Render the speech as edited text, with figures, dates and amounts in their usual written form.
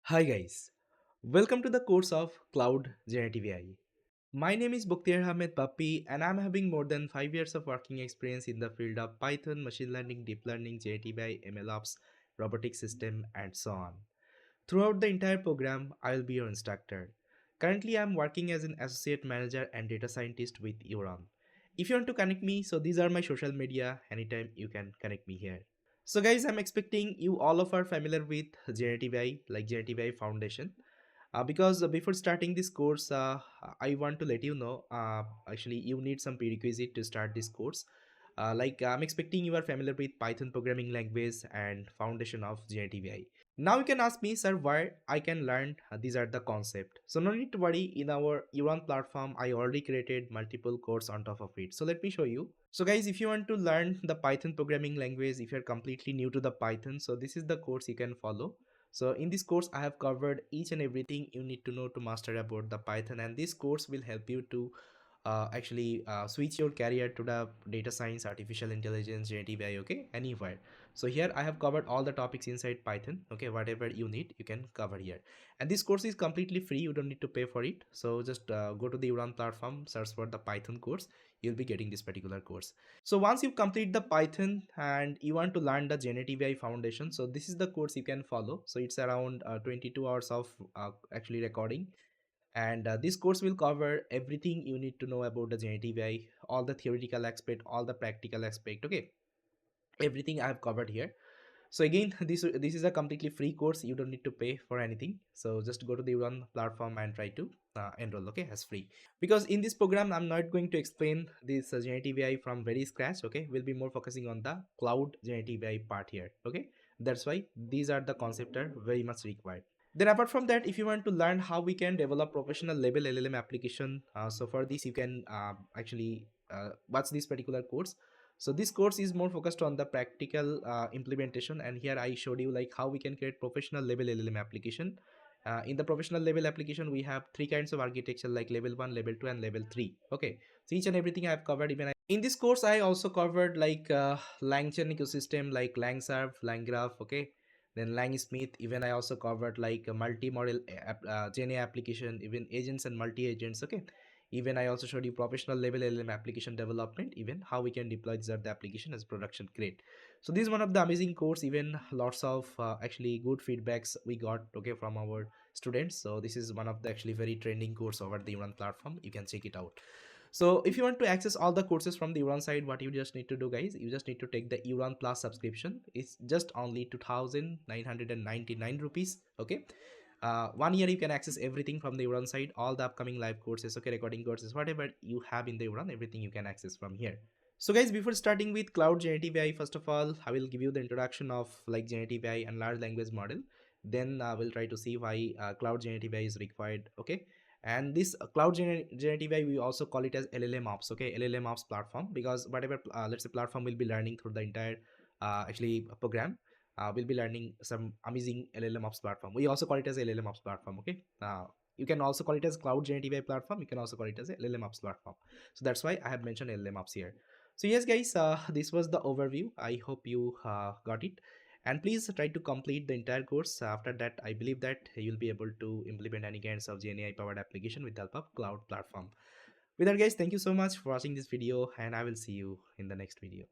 Hi guys, welcome to the course of Cloud Generative AI. My name is Buktir Ahmed Papi and I'm having more than 5 years of working experience in the field of Python, machine learning, deep learning, generative AI, MLOps, robotic system and so on. Throughout the entire program, I will be your instructor. Currently, I'm working as an associate manager and data scientist with Euron. If you want to connect me, so these are my social media, anytime you can connect me here. So guys, I'm expecting you all of are familiar with generative AI, like generative AI foundation. Because before starting this course, I want to let you know, actually you need some prerequisite to start this course. Like I'm expecting you are familiar with Python programming language and foundation of generative AI. Now you can ask me, sir, where I can learn these are the concept. So no need to worry. In our Euron platform, I already created multiple course on top of it. So let me show you. So guys, if you want to learn the Python programming language, if you're completely new to the Python, so this is the course you can follow. So in this course, I have covered each and everything you need to know to master about the Python, and this course will help you to switch your career to the data science, artificial intelligence, generative AI, okay, anywhere. So here I have covered all the topics inside Python, okay, whatever you need you can cover here. And this course is completely free, you don't need to pay for it. So just go to the Uran platform, search for the Python course, you'll be getting this particular course. So once you complete the Python and you want to learn the generative AI foundation, so this is the course you can follow. So it's around 22 hours of actually recording, and this course will cover everything you need to know about the generative AI, all the theoretical aspect, all the practical aspect, okay, everything I have covered here. So again, this is a completely free course, you don't need to pay for anything. So just go to the Run platform and try to enroll, okay, as free. Because in this program I'm not going to explain this generative AI from very scratch, okay, we'll be more focusing on the cloud generative AI part here, okay. That's why these are the concepts are very much required. Then apart from that, if you want to learn how we can develop professional level LLM application, so for this you can actually watch this particular course. So this course is more focused on the practical implementation, and here I showed you like how we can create professional level LLM application. In the professional level application, we have three kinds of architecture like level 1, level 2 and level 3. Okay, so each and everything I have covered. Even in this course I also covered like LangChain ecosystem like LangServe, LangGraph, okay, then Langsmith. Even I also covered like a multi-model GenA application, even agents and multi-agents, okay. Even I also showed you professional level LLM application development, even how we can deploy this at the application as production grade. So this is one of the amazing course, even lots of actually good feedbacks we got, okay, from our students. So this is one of the actually very trending course over the Uran platform, you can check it out. So if you want to access all the courses from the Uran side, what you just need to do, guys, you just need to take the Uran Plus subscription. It's just only 2,999 rupees, okay. 1 year you can access everything from the Uran side, all the upcoming live courses, okay, recording courses, whatever you have in the Uran, everything you can access from here. So guys, before starting with cloud generative AI, first of all I will give you the introduction of like generative AI and large language model. Then I will try to see why cloud generative AI is required, okay. And this generative AI, we also call it as LLM ops, okay, LLM ops platform, because whatever let's say platform will be learning through the entire actually program, we'll be learning some amazing LLM ops platform. We also call it as LLM ops platform, okay. You can also call it as cloud generative AI platform, you can also call it as a LLM ops platform. So that's why I have mentioned LLM ops here. So yes guys, this was the overview, I hope you got it. And please try to complete the entire course. After that, I believe that you'll be able to implement any kinds of GenAI powered application with the help of cloud platform. With that guys, thank you so much for watching this video, and I will see you in the next video.